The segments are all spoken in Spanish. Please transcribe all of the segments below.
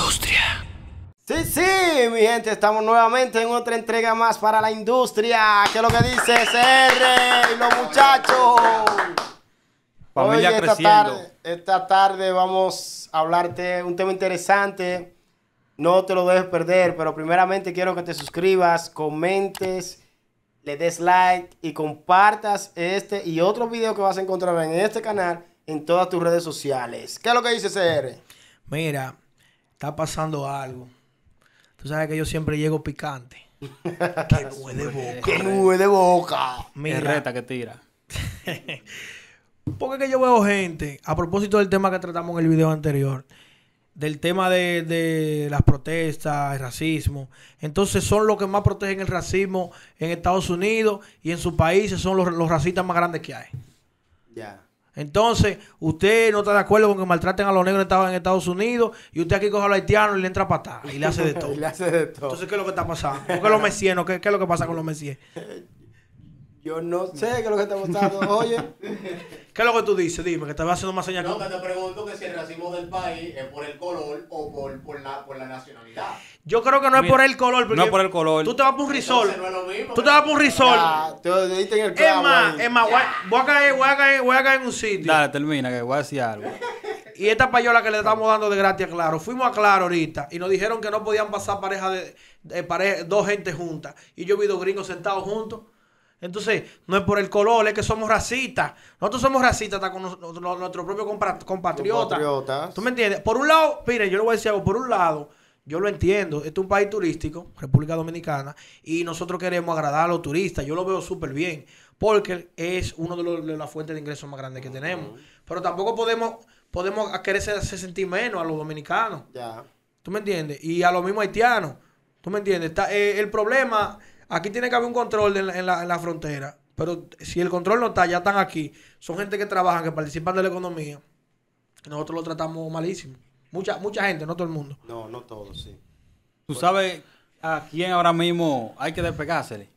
industria. Sí, sí, mi gente, estamos nuevamente en otra entrega más para la industria. ¿Qué es lo que dice CR y los muchachos? Familia Oye, creciendo. esta tarde vamos a hablarte un tema interesante. No te lo dejes perder, pero primeramente quiero que te suscribas, comentes, le des like y compartas este y otros videos que vas a encontrar en este canal en todas tus redes sociales. ¿Qué es lo que dice CR? Mira, está pasando algo. Tú sabes que yo siempre llego picante. ¡Qué nube de boca! ¡Qué nube de boca! Es Mira, reta que tira. porque es que yo veo gente, a propósito del tema que tratamos en el video anterior, del tema de las protestas, el racismo. Entonces son los que más protegen el racismo en Estados Unidos y en sus países son los racistas más grandes que hay. Ya. Entonces, usted no está de acuerdo con que maltraten a los negros en Estados Unidos y usted aquí coge a los haitianos y le entra a patada y le hace de todo. Y le hace de todo. Entonces, ¿qué es lo que está pasando? ¿Por qué los mesianos? ¿Qué es lo que pasa con los mesianos? Yo no sé qué es lo que está pasando. Oye, ¿Qué es lo que tú dices? Dime, que te vas haciendo más señas. No, que te pregunto que si el racismo del país es por el color o por la nacionalidad. Yo creo que no es Mira, por el color. Porque no es por el color. Tú te vas por un risol. Entonces no es lo mismo. Tú te vas por un risol. ya, te diste en el Es clavo más, ahí. voy a caer en un sitio. Dale, termina, que voy a decir algo. Y esta payola que le estamos dando de gratis a Claro, fuimos a Claro ahorita y nos dijeron que no podían pasar dos gente juntas. Y yo vi dos gringos sentados juntos. Entonces, no es por el color, es que somos racistas. Nosotros somos racistas hasta con nuestro propio compatriota. Compatriotas. ¿Tú me entiendes? Por un lado, mire, yo le voy a decir algo. Por un lado, yo lo entiendo. Este es un país turístico, República Dominicana, y nosotros queremos agradar a los turistas. Yo lo veo súper bien, porque es uno de las fuentes de ingresos más grandes que tenemos. Pero tampoco podemos querer hacer sentir menos a los dominicanos. Ya. ¿Tú me entiendes? Y a los mismos haitianos. ¿Tú me entiendes? El problema, aquí tiene que haber un control en la frontera. Pero si el control no está, ya están aquí. Son gente que trabajan, que participan de la economía. Nosotros lo tratamos malísimo. Mucha gente, no todo el mundo. No, no todo, sí. ¿Tú sabes a quién ahora mismo hay que despegársele?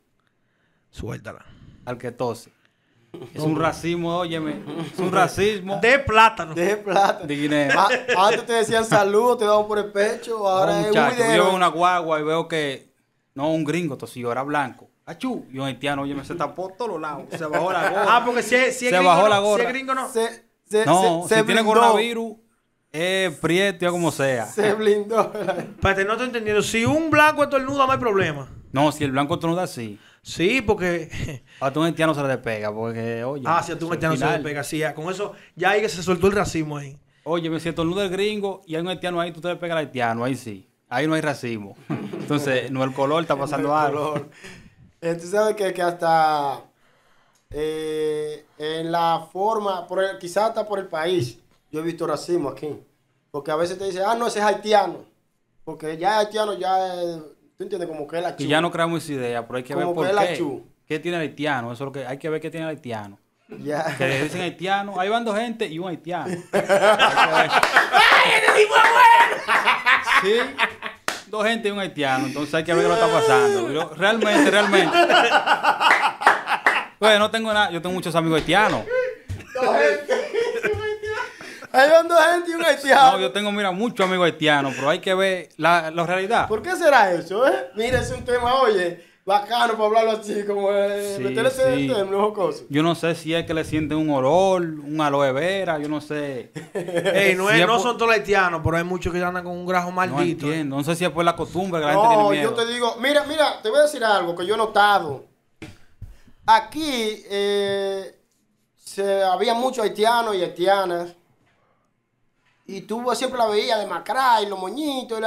Suéltala. Al que tose. Es un racismo, óyeme. Es un racismo De plátano. Deje plata. de Guinea. Antes te decían saludos, te daban por el pecho, ahora No, es muchacho, yo huidero. veo una guagua y veo que no, un gringo tosió, era blanco. Achú, y un haitiano, oye, se tapó todos los lados. Se bajó la gorra. Ah, porque si es Se gringo, bajó la no, gorra. si es gringo no. No, si tiene blindó, coronavirus, prieto, ya como sea. Se blindó. Espérate, no estoy entendiendo. Si un blanco estornuda, no hay problema. No, si el blanco estornuda así. Sí, porque... A tu haitiano se le despega, porque, oye. si a tú un haitiano se le final- pega. Sí, con eso ya ahí que se soltó el racismo ahí. Oye, si estornuda el gringo y hay un haitiano ahí, tú te le pegas al haitiano, ahí sí. Ahí no hay racismo. Entonces, no el color, está pasando algo. Tú sabes que hasta en la forma, quizás hasta por el país, yo he visto racismo aquí. Porque a veces te dicen, no, ese es haitiano. Porque ya es haitiano, tú entiendes, como que es la Y ya no creamos esa idea, pero hay que ver Como por que el qué. achú. ¿Qué tiene el haitiano? Eso es lo que hay que ver qué tiene el haitiano. Ya. Que le dicen haitiano, ahí van dos gente y un haitiano. Sí, dos gente y un haitiano, entonces hay que ver qué lo está pasando. Realmente. Pues no tengo nada, yo tengo muchos amigos haitianos. Ahí van dos gente y un haitiano. No, yo tengo, mira, muchos amigos haitianos, pero hay que ver la realidad. ¿Por qué será eso, Mira, es un tema, oye, bacano para hablarlo así, como Sí, meterle ese sí. tema, jocoso. Yo no sé si es que le sienten un olor, un aloe vera, yo no sé. Ey, no, Si es no por- son todos haitianos, pero hay muchos que andan con un grajo No maldito. entiendo, no sé si es por la costumbre que la gente tiene No, miedo. yo te digo, mira, te voy a decir algo que yo he notado. Aquí había muchos haitianos y haitianas. Y tú siempre la veías demacrada y los moñitos.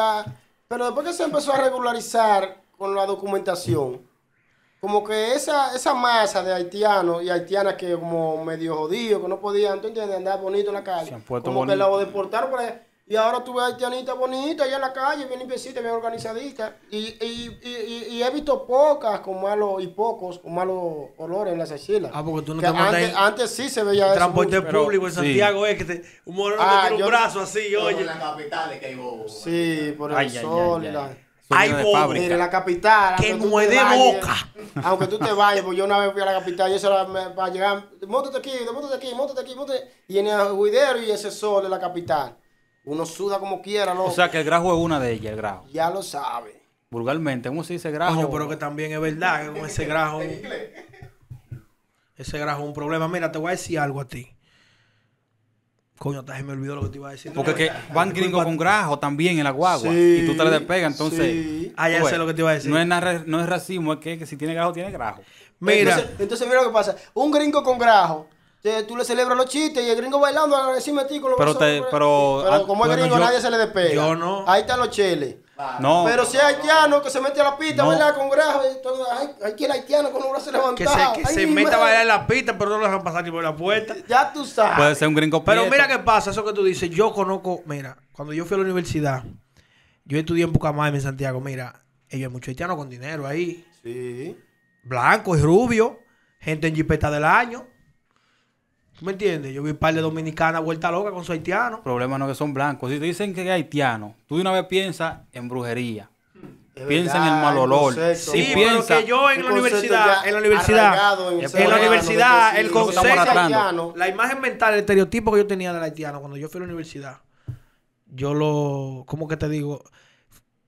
Pero después que se empezó a regularizar con la documentación, como que esa masa de haitianos y haitianas que como medio jodidos, que no podían, ¿tú entiendes?, andar bonito en la calle. Se han puesto Como que bonitos. la deportaron por ahí. Y ahora tú ves haitianitas bonitas allá en la calle, bien limpiecitas, bien organizaditas. Y he visto pocas con malos y pocos con malos olores en las axilas. Ah, porque tú no Que te montas antes sí se veía eso. transporte mucho. Pero- público en sí. Santiago es que un moreno Ah, te tiene yo- un brazo así, Pero oye. en la capital es que hay bobo. Sí, por el Ay, ay, sol ay, y ay. la... Son Ay, de bobo. fábrica. Mire, la capital. Que aunque tú mueve te vayas, boca. Aunque tú te vayas, pues yo una vez fui a la capital y eso para llegar, móntate aquí, móntate aquí. Y en el juidero y ese sol de la capital. Uno suda como quiera, loco. O sea que el grajo es una de ellas, el grajo. Ya lo sabe. Vulgarmente, ¿cómo se dice grajo? Coño, pero que también es verdad que con ese grajo. Ese grajo es un problema. Mira, te voy a decir algo a ti. Coño, hasta se me olvidó lo que te iba a decir. Porque que van gringos con grajo también en la guagua. Sí, Y tú te le despegas, entonces. sí. Ah, ya tú sé ves, lo que te iba a decir. No es racismo, es que si tiene grajo, tiene grajo. Mira, Entonces mira lo que pasa. Un gringo con grajo. Tú le celebras los chistes y el gringo bailando encima de ti con los Pero brazos. te- pero- como es bueno, gringo, yo- nadie se le despega. yo no. Ahí están los cheles. No. Pero si es haitiano que se mete a la pista, No. ¿verdad? Con grajo. Y todo, hay que el haitiano con los brazos que levantados. se Ay, mi meta a madre. bailar en la pista, pero no lo dejan pasar ni por la puerta. Ya tú sabes. Puede ser un gringo Pero prieto. mira qué pasa, eso que tú dices. Yo conozco, mira, cuando yo fui a la universidad, yo estudié en Pucamaima, en Santiago. Mira, ellos hay muchos haitianos con dinero ahí, Sí. blanco y rubio, gente en jipeta del año. ¿Tú me entiendes? Yo vi un par de dominicanas vuelta loca con su haitiano. El problema no es que son blancos. Si te dicen que es haitiano, tú de una vez piensas en brujería. Es Piensa verdad, en el mal el olor. concepto. Sí, Y pero piensa- que yo en un la concepto universidad, ya en la universidad, arraigado en el ser en la humano, universidad, de que el si concepto- usted es arrastrando. haitiano, la imagen mental, el estereotipo que yo tenía del haitiano cuando yo fui a la universidad, yo lo, ¿cómo que te digo?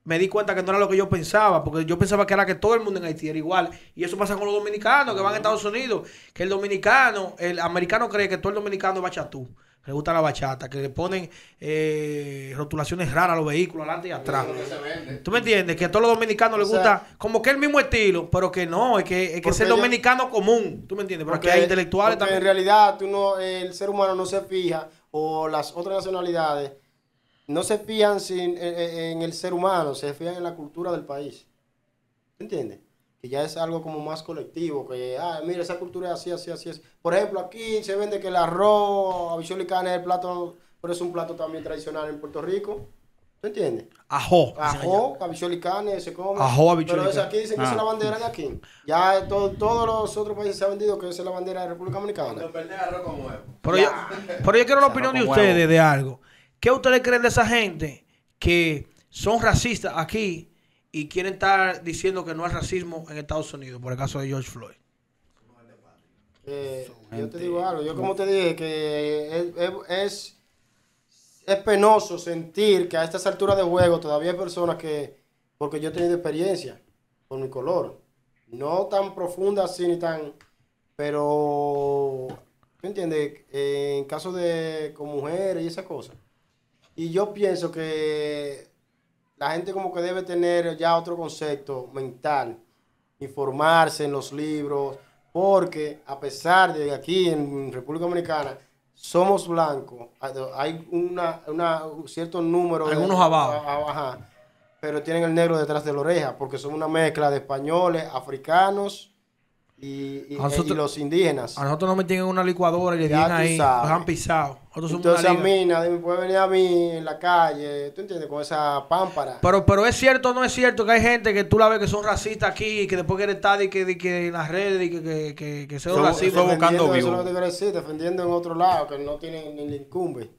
Me di cuenta que no era lo que yo pensaba, porque yo pensaba que era que todo el mundo en Haití era igual. Y eso pasa con los dominicanos que van a Estados Unidos, que el dominicano, el americano cree que todo el dominicano es bachatú, que le gusta la bachata, que le ponen rotulaciones raras a los vehículos, adelante y atrás. ¿Tú me entiendes? Que a todos los dominicanos les O sea, gusta como que el mismo estilo, pero que no, es que Porque es el ellos- dominicano común. ¿Tú me entiendes? Porque hay intelectuales porque también. en realidad el ser humano no se fija, o las otras nacionalidades no se fijan en el ser humano, se fijan en la cultura del país. ¿Entiendes? Que ya es algo como más colectivo, que, mira, esa cultura es así, así, así es. Por ejemplo, aquí se vende que el arroz, habichuela y carne es el plato, pero es un plato también tradicional en Puerto Rico. ¿Tú entiendes? Ajo. Ajo, habichuela y carne se come. Ajo, habichuela y Pero eso carne. aquí dicen que esa es la bandera de aquí. Ya todos los otros países se han vendido que esa es la bandera de República Dominicana. Cuando perdés arroz con huevo. Pero yo quiero la opinión de con ustedes huevo. de algo. ¿Qué ustedes creen de esa gente que son racistas aquí y quieren estar diciendo que no hay racismo en Estados Unidos, por el caso de George Floyd? Yo te digo algo, yo como te dije, que es penoso sentir que a estas alturas de juego todavía hay personas que, porque yo he tenido experiencia con mi color, no tan profunda así ni tan, pero, ¿tú entiendes? En caso de con mujeres y esas cosas. Y yo pienso que la gente como que debe tener ya otro concepto mental, informarse en los libros, porque a pesar de que aquí en República Dominicana somos blancos, hay un cierto número Algunos abajo. ajá, pero tienen el negro detrás de la oreja, porque son una mezcla de españoles, africanos y los indígenas. A nosotros nos meten en una licuadora y le Ya dieron tú ahí, sabes. nos han pisado. Nosotros somos Entonces a una liga. mí, nadie me puede venir a mí en la calle, ¿tú entiendes? Con esa pámpara. Pero es cierto o no es cierto que hay gente que tú la ves que son racistas aquí y que después quiere estar y que en las redes y que son racistas. buscando Defendiendo, view. eso es lo que te quiero decir, defendiendo en otro lado, que no tienen ni le incumbe.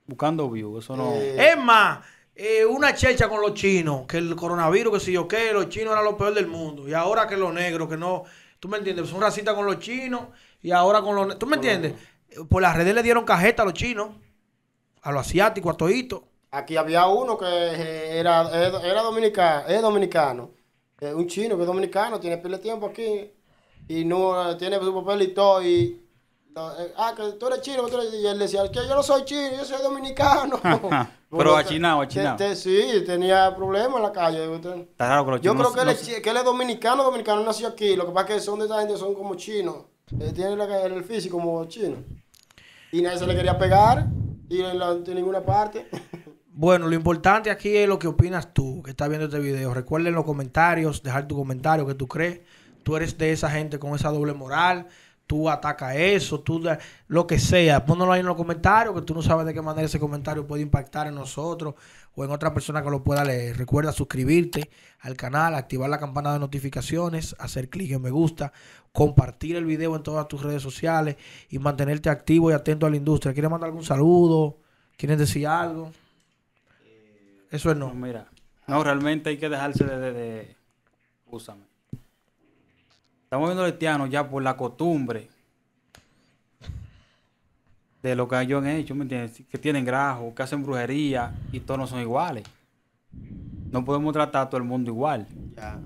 Buscando view, eso no. Es más, una chelcha con los chinos, que el coronavirus, que si yo qué, los chinos eran lo peor del mundo. Y ahora que los negros, que no, tú me entiendes, son racistas con los chinos y ahora con los... ¿Tú me entiendes? Por las redes le dieron cajeta a los chinos, a los asiáticos, a toditos. Aquí había uno que era dominicano, es dominicano, un chino que es dominicano, tiene pile de tiempo aquí y no tiene su papel y todo y que tú eres chino, y él decía que yo no soy chino, yo soy dominicano. Pero achinado. Sí, tenía problemas en la calle. Está raro que los Yo chinos creo que, no- él es dominicano nació aquí, lo que pasa es que son de esta gente, son como chinos, tienen el físico como chino. Y nadie se le quería pegar y en ninguna parte. Bueno, lo importante aquí es lo que opinas tú, que estás viendo este video. Recuerda en los comentarios, dejar tu comentario, que tú crees. Tú eres de esa gente con esa doble moral. Tú atacas eso, lo que sea. Pónelo ahí en los comentarios, que tú no sabes de qué manera ese comentario puede impactar en nosotros o en otra persona que lo pueda leer. Recuerda suscribirte al canal, activar la campana de notificaciones, hacer clic en me gusta, compartir el video en todas tus redes sociales y mantenerte activo y atento a la industria. ¿Quieres mandar algún saludo? ¿Quieres decir algo? Eso es No, no. mira. No, realmente hay que dejarse de... Úsame. Estamos viendo haitianos ya por la costumbre de lo que ellos han hecho, ¿me entiendes? Que tienen grajo, que hacen brujería y todos no son iguales. No podemos tratar a todo el mundo igual. Ya.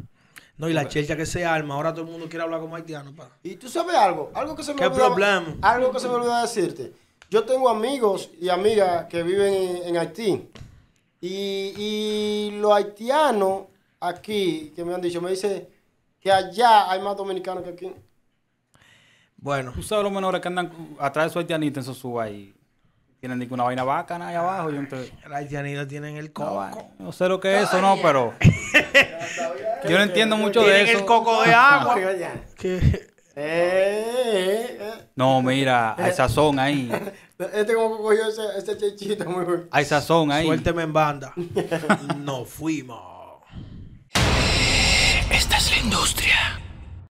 No, y la chelcha que se arma, ahora todo el mundo quiere hablar como haitiano, pa. Y tú sabes algo que se me ¿Qué problema? Algo que se me olvidó decirte. Yo tengo amigos y amigas que viven en Haití. Y los haitianos aquí, que me han dicho, me dicen que allá hay más dominicanos que aquí. Bueno, Tú sabes los menores que andan atrás de su haitianito en su suba y tienen ni que una vaina bacana ahí abajo. Yo la haitianita tienen el coco. no sé lo que es eso, no, pero yo no entiendo mucho de Tienen eso. el coco de agua. Oiga, ya. Que- No, mira, hay sazón ahí. Este como que cogió ese chechito muy bueno. Hay sazón ahí. Suélteme en banda. Nos fuimos. Esta es la industria.